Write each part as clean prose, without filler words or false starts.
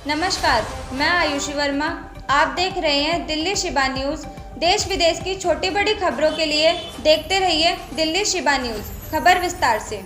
नमस्कार, मैं आयुषी वर्मा। आप देख रहे हैं दिल्ली शिबा न्यूज़। देश विदेश की छोटी बड़ी खबरों के लिए देखते रहिए दिल्ली शिबा न्यूज़। खबर विस्तार से।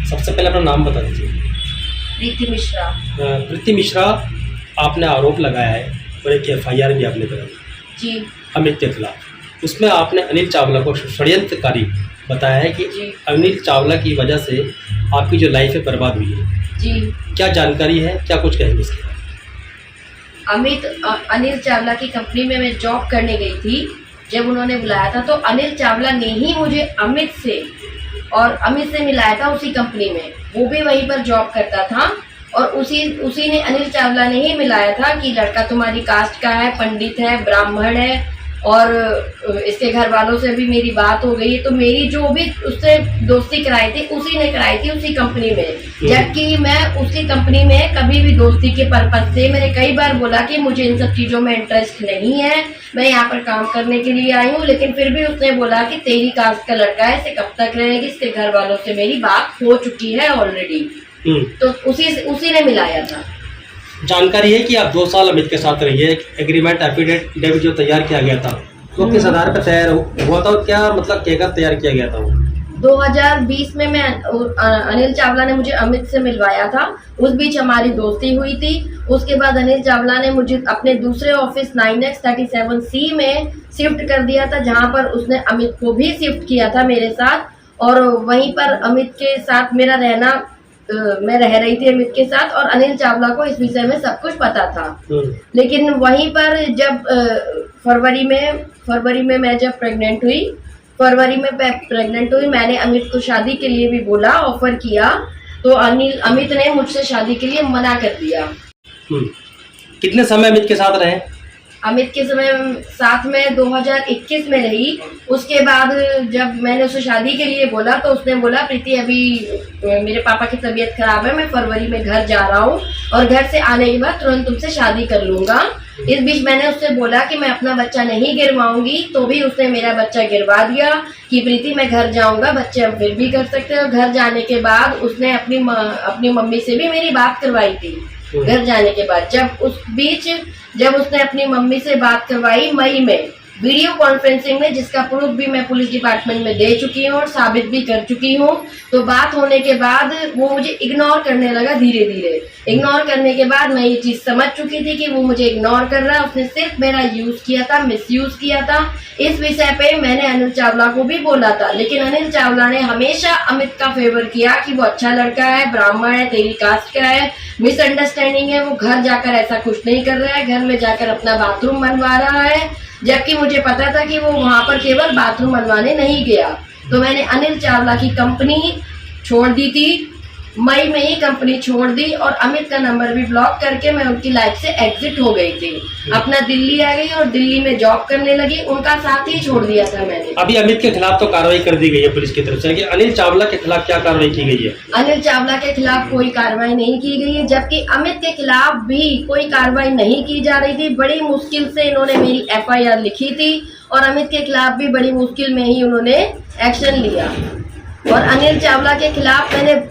सबसे पहले अपना नाम बता दीजिए। प्रीति मिश्रा। प्रीति मिश्रा, आपने आरोप लगाया है और एक FIR भी आपने कराई जी अमित के खिलाफ। उसमें आपने अनिल चावला को षड्यंत्रकारी बताया है कि जी अनिल चावला की वजह से आपकी जो लाइफ है बर्बाद हुई है। जी क्या जानकारी है, क्या कुछ कहेंगे इसके बारे अनिल चावला की कंपनी में मैं जॉब करने गई थी। जब उन्होंने बुलाया था तो अनिल चावला ने ही मुझे अमित से मिलाया था उसी कंपनी में। वो भी वहीं पर जॉब करता था और उसी ने अनिल चावला ने ही मिलाया था कि लड़का तुम्हारी कास्ट का है, पंडित है, ब्राह्मण है और इसके घर वालों से भी मेरी बात हो गई। तो मेरी जो भी उससे दोस्ती कराई थी उसी ने कराई थी उसी कंपनी में, जबकि मैं उसकी कंपनी में कभी भी दोस्ती के पर्पज से मैंने कई बार बोला कि मुझे इन सब चीजों में इंटरेस्ट नहीं है, मैं यहाँ पर काम करने के लिए आई हूँ। लेकिन फिर भी उसने बोला कि तेरी कास्ट का लड़का है, इसे कब तक रहेगी, इसके घर वालों से मेरी बात हो चुकी है ऑलरेडी। तो उसी ने मिलाया था। जानकारी है कि आप 2 साल अमित के साथ रही है। एक एग्रीमेंट एफिडेविट जो तैयार किया गया था तो किस आधार पर तैयार हुआ था और क्या मतलब कहकर तैयार किया गया था वो? 2020 में मैं अनिल चावला ने मुझे अमित से मिलवाया था। उस बीच हमारी दोस्ती हुई थी। उसके बाद अनिल चावला ने मुझे अपने दूसरे ऑफिस 9X37C में शिफ्ट कर दिया था, जहां पर उसने अमित को भी शिफ्ट किया था मेरे साथ। और वहीं पर अमित के साथ मेरा रहना, मैं रह रही थी अमित के साथ और अनिल चावला को इस विषय में सब कुछ पता था। लेकिन वहीं पर जब फरवरी में मैं जब प्रेग्नेंट हुई, मैंने अमित को शादी के लिए भी बोला, ऑफर किया, तो अमित ने मुझसे शादी के लिए मना कर दिया। कितने समय अमित के साथ रहे? अमित के समय साथ में 2021 में रही। उसके बाद जब मैंने उसे शादी के लिए बोला तो उसने बोला प्रीति अभी मेरे पापा की तबीयत खराब है, मैं फरवरी में घर जा रहा हूँ और घर से आने के बाद तुरंत तुमसे शादी कर लूंगा। इस बीच मैंने उससे बोला कि मैं अपना बच्चा नहीं गिरवाऊंगी, तो भी उसने मेरा बच्चा गिरवा दिया कि प्रीति मैं घर जाऊंगा, बच्चे अब फिर भी कर सकते हैं। और घर जाने के बाद उसने अपनी मम्मी से भी मेरी बात करवाई थी। घर जाने के बाद जब उसने अपनी मम्मी से बात करवाई मई में वीडियो कॉन्फ्रेंसिंग में, जिसका प्रूफ भी मैं पुलिस डिपार्टमेंट में दे चुकी हूँ और साबित भी कर चुकी हूँ, तो बात होने के बाद वो मुझे इग्नोर करने लगा धीरे धीरे। इग्नोर करने के बाद मैं ये चीज समझ चुकी थी कि वो मुझे इग्नोर कर रहा है, उसने सिर्फ मेरा यूज किया था, मिसयूज किया था। इस विषय पे मैंने अनिल चावला को भी बोला था, लेकिन अनिल चावला ने हमेशा अमित का फेवर किया कि वो अच्छा लड़का है, ब्राह्मण है, तेरी कास्ट का है, मिसअंडरस्टैंडिंग है, वो घर जाकर ऐसा कुछ नहीं कर रहा है, घर में जाकर अपना बाथरूम बनवा रहा है। जबकि मुझे पता था कि वो वहां पर केवल बाथरूम बनवाने नहीं गया। तो मैंने अनिल चावला की कंपनी छोड़ दी थी, मई में ही कंपनी छोड़ दी और अमित का नंबर भी ब्लॉक करके मैं उनकी लाइफ से एग्जिट हो गई थी। अपना दिल्ली आ गई और दिल्ली में जॉब करने लगी, उनका साथ ही छोड़ दिया था मैंने। अभी अमित के खिलाफ तो कार्रवाई कर दी गई है पुलिस की तरफ से, अनिल चावला के खिलाफ क्या कार्रवाई की गई है? अनिल चावला के खिलाफ कोई कार्रवाई नहीं की गई है, जबकि अमित के खिलाफ भी कोई कार्रवाई नहीं की जा रही थी। बड़ी मुश्किल से इन्होंने मेरी FIR लिखी थी और अमित के खिलाफ भी बड़ी मुश्किल में ही उन्होंने एक्शन लिया। और अनिल चावला के खिलाफ मैंने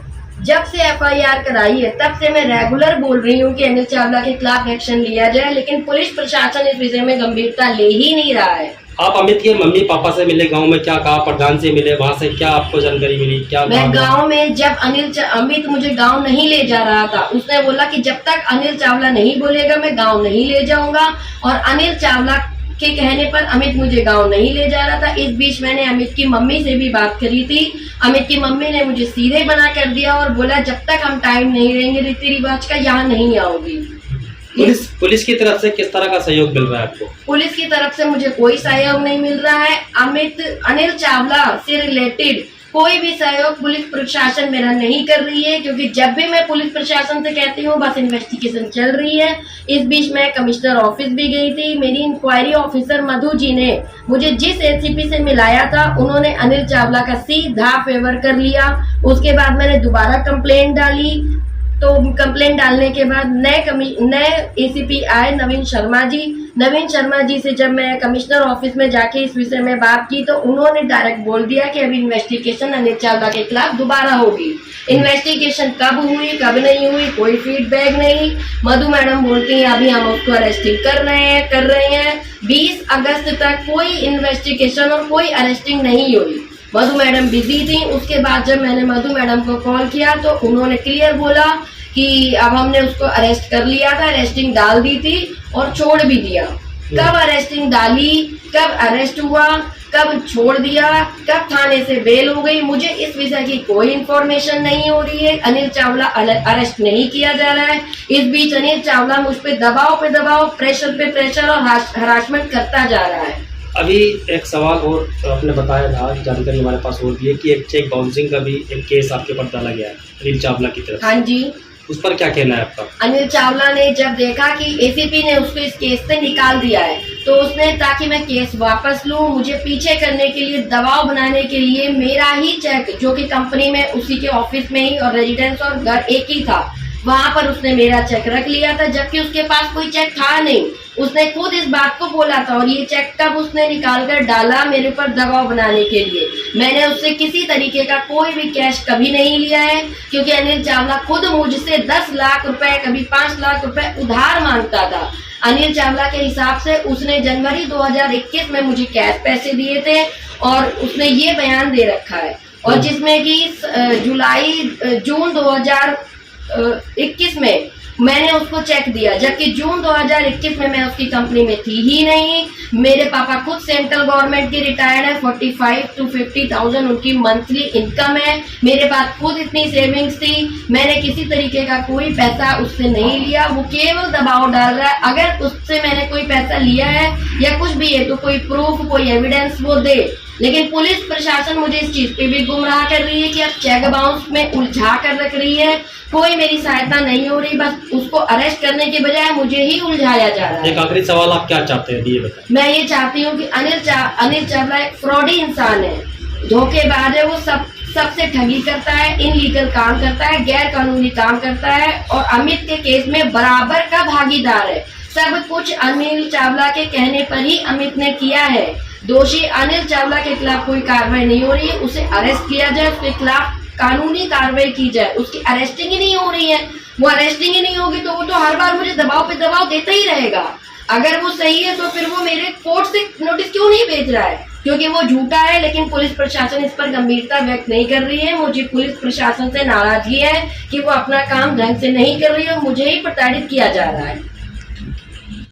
जब से FIR कराई है तब से मैं रेगुलर बोल रही हूँ कि अनिल चावला के खिलाफ एक्शन लिया जाए, लेकिन पुलिस प्रशासन इस विषय में गंभीरता ले ही नहीं रहा है। आप अमित के मम्मी पापा से मिले, गांव में क्या कहा, प्रधान से मिले, वहां से क्या आपको जानकारी मिली? क्या मैं गांव में जब अमित मुझे गांव नहीं ले जा रहा था, उसने बोला कि जब तक अनिल चावला नहीं बोलेगा मैं गांव नहीं ले जाऊंगा, और अनिल चावला के कहने पर अमित मुझे गांव नहीं ले जा रहा था। इस बीच मैंने अमित की मम्मी से भी बात करी थी। अमित की मम्मी ने मुझे सीधे मना कर दिया और बोला जब तक हम टाइम नहीं रहेंगे रीति रिवाज का यहाँ नहीं आओगी। पुलिस की तरफ से किस तरह का सहयोग मिल रहा है आपको? पुलिस की तरफ से मुझे कोई सहयोग नहीं मिल रहा है। अनिल चावला से रिलेटेड कोई भी सहयोग पुलिस प्रशासन मेरा नहीं कर रही है, क्योंकि जब भी मैं पुलिस प्रशासन से कहती हूँ बस इन्वेस्टिगेशन चल रही है। इस बीच मैं कमिश्नर ऑफिस भी गई थी। मेरी इंक्वायरी ऑफिसर मधु जी ने मुझे जिस एसीपी से मिलाया था उन्होंने अनिल चावला का सीधा फेवर कर लिया। उसके बाद मैंने दोबारा कंप्लेंट डाली, तो कंप्लेंट डालने के बाद नए एसीपी आए नवीन शर्मा जी से जब मैं कमिश्नर ऑफिस में जाके इस विषय में बात की तो उन्होंने डायरेक्ट बोल दिया कि अभी इन्वेस्टिगेशन अनिल चावला के खिलाफ दोबारा होगी। इन्वेस्टिगेशन कब हुई कब नहीं हुई कोई फीडबैक नहीं। मधु मैडम बोलती हैं अभी हम उसको अरेस्टिंग कर रहे हैं। 20 अगस्त तक कोई इन्वेस्टिगेशन और कोई अरेस्टिंग नहीं हुई। मधु मैडम बिजी थी। उसके बाद जब मैंने मधु मैडम को कॉल किया तो उन्होंने क्लियर बोला कि अब हमने उसको अरेस्ट कर लिया था, अरेस्टिंग डाल दी थी और छोड़ भी दिया। कब अरेस्टिंग डाली, कब अरेस्ट हुआ, कब छोड़ दिया, कब थाने से बेल हो गई, मुझे इस विषय की कोई इन्फॉर्मेशन नहीं हो रही है। अनिल चावला अरेस्ट नहीं किया जा रहा है। इस बीच अनिल चावला मुझ पे दबाव, प्रेशर पे प्रेशर और हरासमेंट करता जा रहा है। अभी एक सवाल और आपने बताया था, जानकारी हमारे पास और भी है कि एक चेक बाउंसिंग का भी एक केस आपके ऊपर डाला गया है अनिल चावला की तरफ। हाँ जी। उस पर क्या कहना है आपका? अनिल चावला ने जब देखा कि एसीपी ने उसको इस केस से निकाल दिया है तो उसने, ताकि मैं केस वापस लूं, मुझे पीछे करने के लिए, दबाव बनाने के लिए मेरा ही चेक, जो कि कंपनी में उसी के ऑफिस में ही और रेजिडेंस और घर एक ही था, वहां पर उसने मेरा चेक रख लिया था, जबकि उसके पास कोई चेक था नहीं। उसने खुद इस बात को बोला था और ये चेक तब उसने निकाल कर डाला मेरे ऊपर दबाव बनाने के लिए। मैंने उससे किसी तरीके का कोई भी कैश कभी नहीं लिया है, क्योंकि अनिल चावला खुद मुझसे 10 लाख रुपए, कभी 5 लाख रुपए उधार मांगता था। अनिल चावला के हिसाब से उसने जनवरी 2021 में मुझे कैश पैसे दिए थे और उसने ये बयान दे रखा है, और जिसमें कि जून 2021 में मैंने उसको चेक दिया, जबकि जून 2021 में मैं उसकी कंपनी में थी ही नहीं। मेरे पापा खुद सेंट्रल गवर्नमेंट के रिटायर्ड है, 45 to 50,000 उनकी मंथली इनकम है। मेरे पास खुद इतनी सेविंग्स थी। मैंने किसी तरीके का कोई पैसा उससे नहीं लिया, वो केवल दबाव डाल रहा है। अगर उससे मैंने कोई पैसा लिया है या कुछ भी है तो कोई प्रूफ, कोई एविडेंस वो दे। लेकिन पुलिस प्रशासन मुझे इस चीज पे भी गुमराह कर रही है कि अब चेक बाउंस में उलझा कर रख रही है। कोई मेरी सहायता नहीं हो रही, बस उसको अरेस्ट करने के बजाय मुझे ही उलझाया जा रहा है। एक आखिरी सवाल, आप क्या चाहते हैं ये बताएं। मैं ये चाहती हूँ कि अनिल चावला एक फ्रॉडी इंसान है, धोखेबाज है। वो सबसे ठगी करता है, इनलीगल काम करता है, गैर कानूनी काम करता है और अमित के केस में बराबर का भागीदार है। सब कुछ अनिल चावला के कहने पर ही अमित ने किया है। दोषी अनिल चावला के खिलाफ कोई कार्रवाई नहीं हो रही है, उसे अरेस्ट किया जाए, उसके खिलाफ कानूनी कार्रवाई की जाए। उसकी अरेस्टिंग ही नहीं हो रही है। वो अरेस्टिंग ही नहीं होगी तो वो तो हर बार मुझे दबाव पे दबाव देता ही रहेगा। अगर वो सही है तो फिर वो मेरे कोर्ट से नोटिस क्यों नहीं भेज रहा है? क्योंकि वो झूठा है। लेकिन पुलिस प्रशासन इस पर गंभीरता व्यक्त नहीं कर रही है। मुझे पुलिस प्रशासन से नाराजगी है कि वो अपना काम ढंग से नहीं कर रही है और मुझे ही प्रताड़ित किया जा रहा है।